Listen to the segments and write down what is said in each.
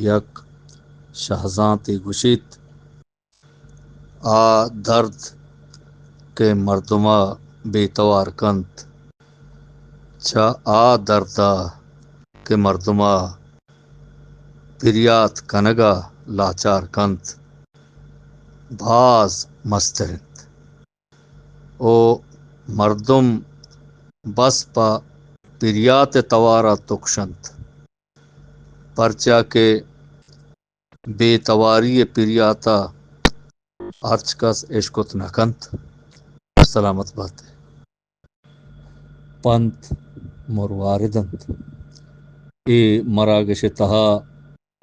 یک شہزاں تی گوشید آ درد کے مردما بے توار کنت چا آ دردا کے مردما پریات کنگا لاچار کنت بھاز مسترند او مردم بس پا پریات توارا تکشند پرچا کے بے تواری پریاتا ارچ کس عشقت نکنت سلامت بات ہے پنت مرواردند اے مراگش تہا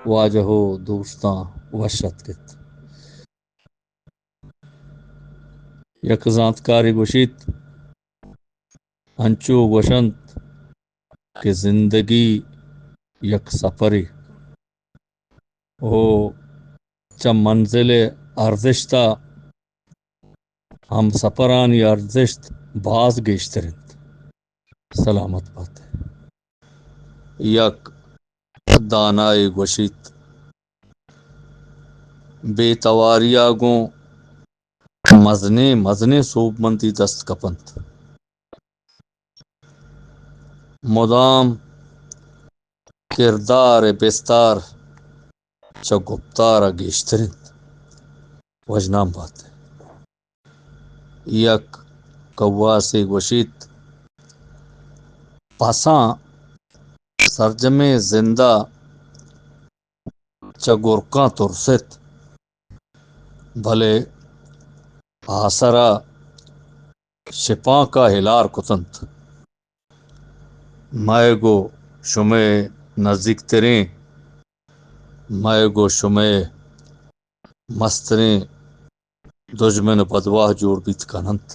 واجہو دوستاں وشت کت یک زانتکاری گوشید انچو گوشند کہ زندگی یک سفری او چا منزل ارزشتا ہم سفرانی ارزشت باز گیشترند سلامت بات ہے یک دانائی گوشید بے تواریا گوں مزنے مزنے صوب مندی دست کپنت مدام کردار بستار چا گپتارا گیشترند وجنام بات ہے یک قواسی گوشید پساں سرجم زندہ چا گرکاں ترست بھلے آسرا شپاں کا ہلار کتنت مائے گو شمے نزدیک تریں مائے گو شمے مستریں دجمن بدواہ جوڑ بیت کننت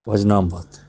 وجنام بات ہے